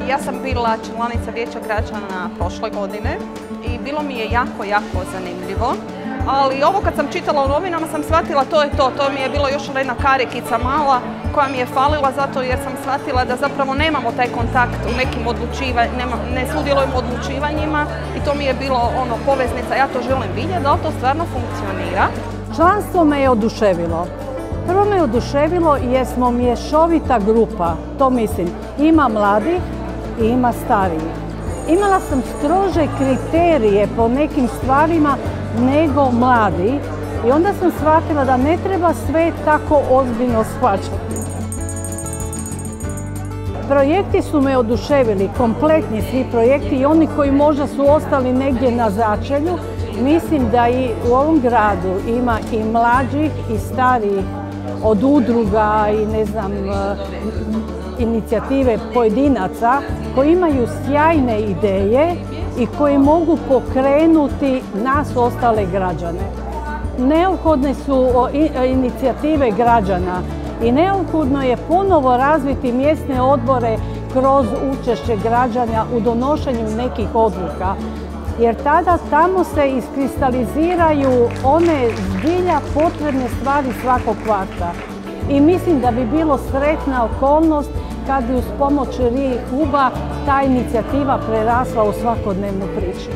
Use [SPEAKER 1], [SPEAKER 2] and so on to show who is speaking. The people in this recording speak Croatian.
[SPEAKER 1] Ja sam bila članica Vijeća građana prošle godine i bilo mi je jako zanimljivo. Ali ovo kad sam čitala u novinama sam shvatila to mi je bilo još jedna karikica mala koja mi je falila zato jer sam shvatila da zapravo nemamo taj kontakt u nekim odlučivanjima, ne sudjelujemo u odlučivanjima i to mi je bilo poveznica, ja to želim vidjeti, da to stvarno funkcionira.
[SPEAKER 2] Članstvo me je oduševilo. Prvo me je oduševilo jer smo mješovita grupa, to mislim, ima mladih i ima starijih. Imala sam strože kriterije po nekim stvarima nego mladi i onda sam shvatila da ne treba sve tako ozbiljno shvaćati. Projekti su me oduševili, kompletni svi projekti i oni koji možda su ostali negdje na začelju. Mislim da i u ovom gradu ima i mlađih i starijih od udruga i ne znam, inicijative pojedinaca koji imaju sjajne ideje i koji mogu pokrenuti nas ostale građane. Neophodne su inicijative građana i neophodno je ponovo razviti mjesne odbore kroz učešće građana u donošenju nekih odluka. Jer tada tamo se iskristaliziraju one zbilja potrebne stvari svakog kvarta. I mislim da bi bilo sretna okolnost kad bi uz pomoć Rijek kluba ta inicijativa prerasla u svakodnevnu priču.